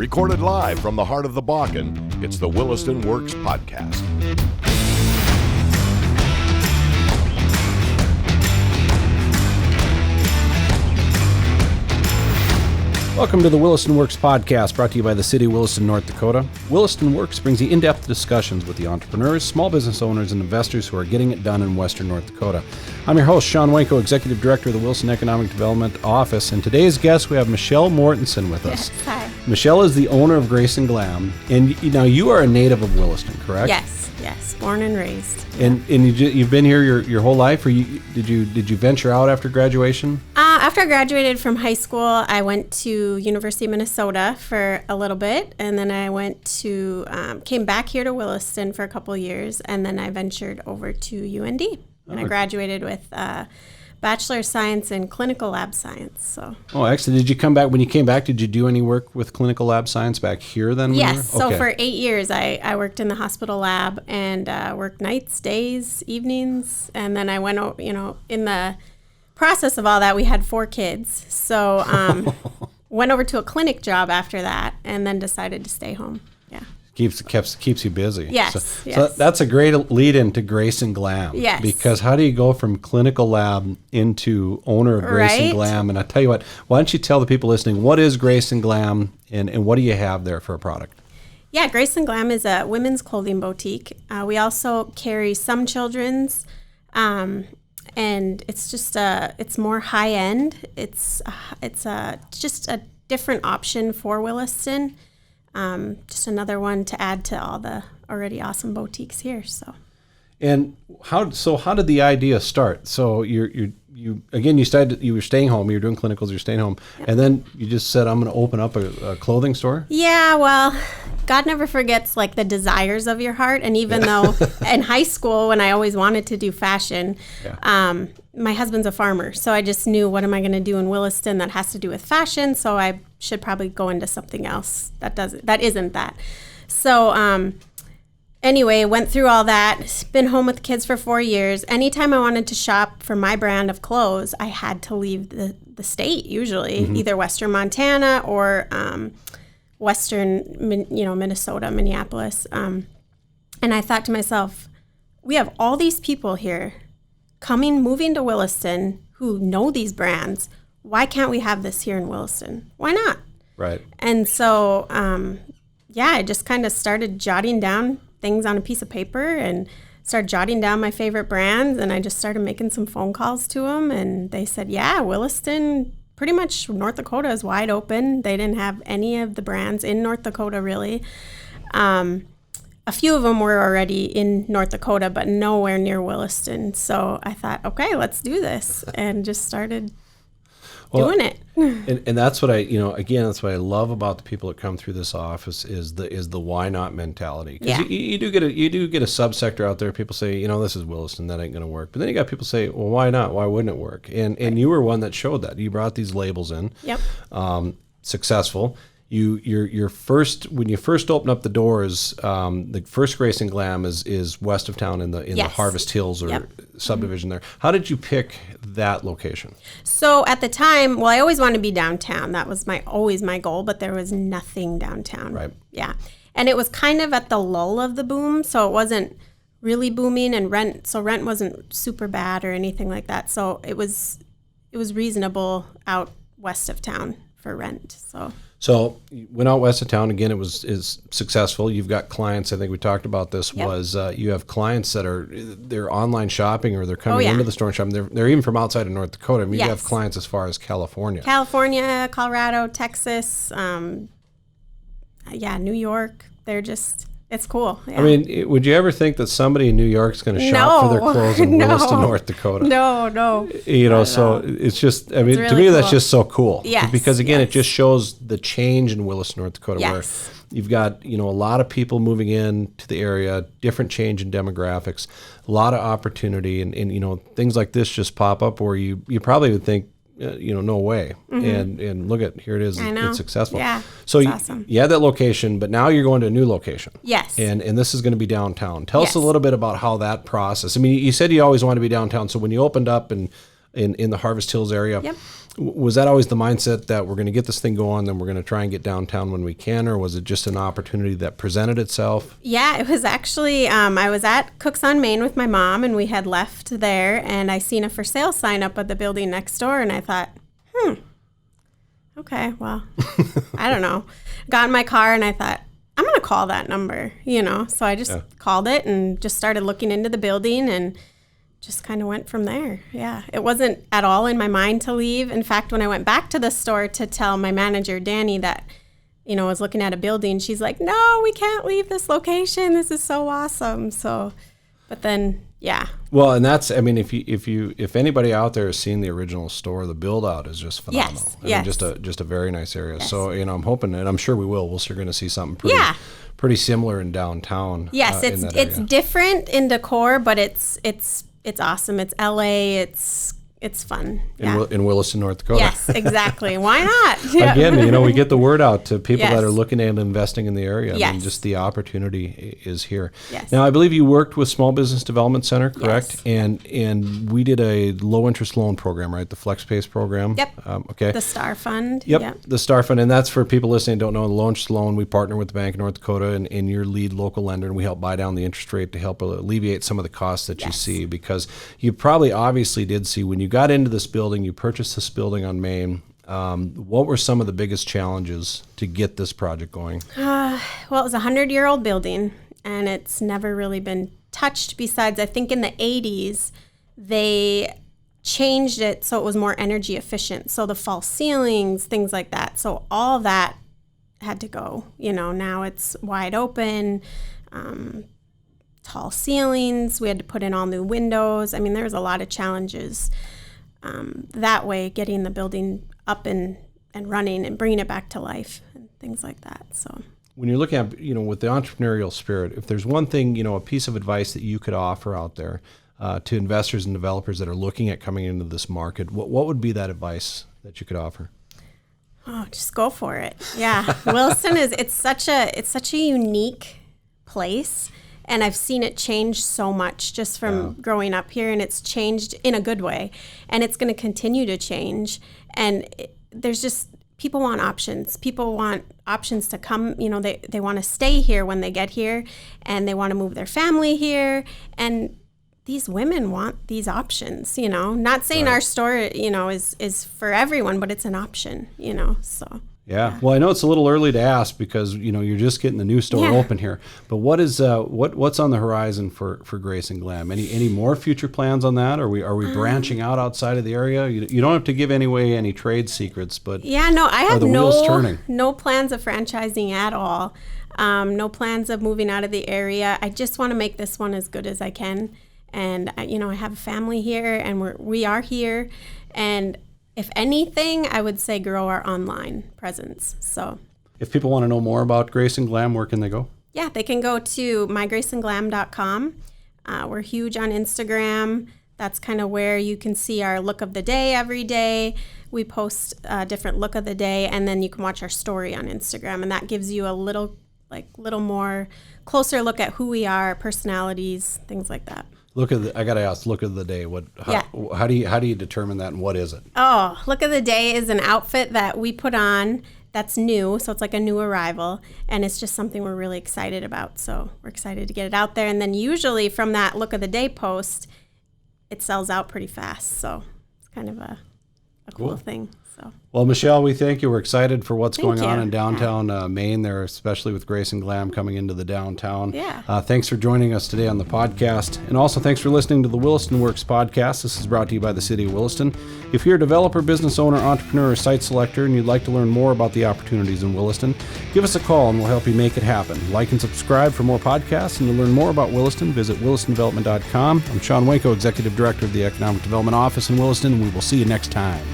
Recorded live from the heart of the Bakken, it's the Williston Works Podcast. Welcome to the Williston Works Podcast, brought to you by the City of Williston, North Dakota. Williston Works brings you in-depth discussions with the entrepreneurs, small business owners, and investors who are getting it done in Western North Dakota. I'm your host, Sean Wenko, Executive Director of the Williston Economic Development Office, and today's guest, we have Mechelle Mortenson with us. Yes, hi. Michele is the owner of Glam, and now you are a native of Williston, correct? Yes, born and raised. And you've been here your whole life, or did you venture out after graduation? After I graduated from high school, I went to University of Minnesota for a little bit, and then I went to came back here to Williston for a couple of years, and then I ventured over to UND, and I graduated with Bachelor of Science in Clinical Lab Science. So. Oh, excellent. Did you come back? When you came back, did you do any work with Clinical Lab Science back here then? Yes. So for 8 years, I worked in the hospital lab and worked nights, days, evenings, and then I went, in the process of all that, we had 4 kids. So went over to a clinic job after that, and then decided to stay home. Yeah. Keeps you busy. Yes. So that's a great lead into Glam. Yes. Because how do you go from clinical lab into owner of Glam? And I tell you what, why don't you tell the people listening, what is Glam and what do you have there for a product? Yeah, Glam is a women's clothing boutique. We also carry some children's, and it's just it's more high end. It's just a different option for Williston. Just another one to add to all the already awesome boutiques here. So, and how did the idea start? So you were staying home, you were doing clinicals, you're staying home, and then you just said, I'm going to open up a clothing store? Yeah, well, God never forgets like the desires of your heart. And even though in high school, when I always wanted to do fashion, my husband's a farmer. So I just knew, what am I going to do in Williston that has to do with fashion? So I should probably go into something else that isn't that. So anyway, went through all that, been home with kids for 4 years. Anytime I wanted to shop for my brand of clothes, I had to leave the state, usually, either Western Montana or Western, Minnesota, Minneapolis. And I thought to myself, we have all these people here moving to Williston who know these brands. Why can't we have this here in Williston? Why not? Right. And so, I just kind of started jotting down things on a piece of paper and started jotting down my favorite brands. And I just started making some phone calls to them. And they said, yeah, Williston, pretty much North Dakota is wide open. They didn't have any of the brands in North Dakota, really. A few of them were already in North Dakota, but nowhere near Williston. So I thought, okay, let's do this, and just started doing it. And that's what that's what I love about the people that come through this office is the why not mentality. Because you do get a subsector out there. People say, this is Williston, that ain't going to work. But then you got people say, well, why not? Why wouldn't it work? And you were one that showed that. You brought these labels in. Yep. Successful. When you first open up the doors, the first Glam is west of town in the Harvest Hills or subdivision there. How did you pick that location? So at the time, I always wanted to be downtown. That was always my goal, but there was nothing downtown. Right. Yeah. And it was kind of at the lull of the boom, so it wasn't really booming, and rent wasn't super bad or anything like that. So it was reasonable out west of town for rent. So you went out west of town. Again, is successful. You've got clients. I think we talked about this. Yep. You have clients that they're online shopping, or they're coming into the store and shopping. They're even from outside of North Dakota. I mean, you have clients as far as California, Colorado, Texas, New York. It's cool. Yeah. I mean, would you ever think that somebody in New York's going to shop for their clothes in Williston, North Dakota? No. So it's just, to me, cool. That's just so cool. Yes. Because again, it just shows the change in Williston, North Dakota, where you've got, a lot of people moving in to the area, different change in demographics, a lot of opportunity, and things like this just pop up where you probably would think, no way. And look at, here it is. It's successful. Yeah. So awesome. You had that location, but now you're going to a new location. Yes. And this is going to be downtown. Tell us a little bit about how that process. I mean, you said you always wanted to be downtown. So when you opened up and in the Harvest Hills area. Yep. Was that always the mindset that we're going to get this thing going, then we're going to try and get downtown when we can, or was it just an opportunity that presented itself? Yeah, it was actually, I was at Cooks on Main with my mom, and we had left there, and I seen a for sale sign up at the building next door, and I thought, okay, well, I don't know. Got in my car, and I thought, I'm going to call that number, So I just called it and just started looking into the building and just kind of went from there. Yeah, it wasn't at all in my mind to leave. In fact, when I went back to the store to tell my manager, Danny, that, I was looking at a building, she's like, no, we can't leave this location. This is so awesome. So, but then, yeah. Well, and that's, if anybody out there has seen the original store, the build out is just phenomenal. Yes. Just a very nice area. Yes. So, I'm hoping, and I'm sure we will. We're going to see something pretty similar in downtown. Yes, it's different in decor, but it's awesome. It's LA. It's fun. In Williston, North Dakota. Yes, exactly. Why not? Again, we get the word out to people Yes. that are looking at investing in the area. Yes. Just the opportunity is here. Yes. Now, I believe you worked with Small Business Development Center, correct? Yes. And we did a low interest loan program, right? The FlexPace program. Yep. Okay. The STAR Fund. Yep, the STAR Fund, and that's for people listening who don't know. The low interest loan, we partner with the Bank of North Dakota and your lead local lender, and we help buy down the interest rate to help alleviate some of the costs that you see, because you probably obviously did see when you got into this building, you purchased this building on Main. What were some of the biggest challenges to get this project going? Well, it was a 100-year-old building, and it's never really been touched. Besides, I think in the 80s, they changed it so it was more energy efficient. So the false ceilings, things like that. So all of that had to go. Now it's wide open, tall ceilings. We had to put in all new windows. There was a lot of challenges. That way, getting the building up and running and bringing it back to life and things like that. So when you're looking at, with the entrepreneurial spirit, if there's one thing, a piece of advice that you could offer out there to investors and developers that are looking at coming into this market, what would be that advice that you could offer? Oh, just go for it. Yeah. Williston it's such a unique place. And I've seen it change so much just from growing up here, and it's changed in a good way. And it's going to continue to change. And there's just, people want options. People want options to come, they want to stay here when they get here, and they want to move their family here. And these women want these options, Not saying our store, is for everyone, but it's an option, so. Yeah. Well, I know it's a little early to ask because, you're just getting the new store open here. But what is what's on the horizon for Grace and Glam? Any more future plans on that? Are we branching out outside of the area? You don't have to give away any trade secrets, but I have wheels turning? No plans of franchising at all. No plans of moving out of the area. I just want to make this one as good as I can. And I have a family here, and we are here, and if anything, I would say grow our online presence. So if people want to know more about Grace and Glam, where can they go? Yeah, they can go to mygraceandglam.com. We're huge on Instagram. That's kind of where you can see our look of the day every day. We post a different look of the day, and then you can watch our story on Instagram, and that gives you a little more closer look at who we are, personalities, things like that. I gotta ask, look of the day. How do you determine that, and what is it? Oh, look of the day is an outfit that we put on that's new, so it's like a new arrival, and it's just something we're really excited about. So we're excited to get it out there, and then usually from that look of the day post, it sells out pretty fast. So it's kind of a cool thing. So. Well, Michelle, we thank you. We're excited for what's going on in downtown Maine there, especially with Grace and Glam coming into the downtown. Yeah. Thanks for joining us today on the podcast. And also thanks for listening to the Williston Works podcast. This is brought to you by the City of Williston. If you're a developer, business owner, entrepreneur, or site selector, and you'd like to learn more about the opportunities in Williston, give us a call and we'll help you make it happen. Like and subscribe for more podcasts, and to learn more about Williston, visit willistondevelopment.com. I'm Sean Waco, Executive Director of the Economic Development Office in Williston, and we will see you next time.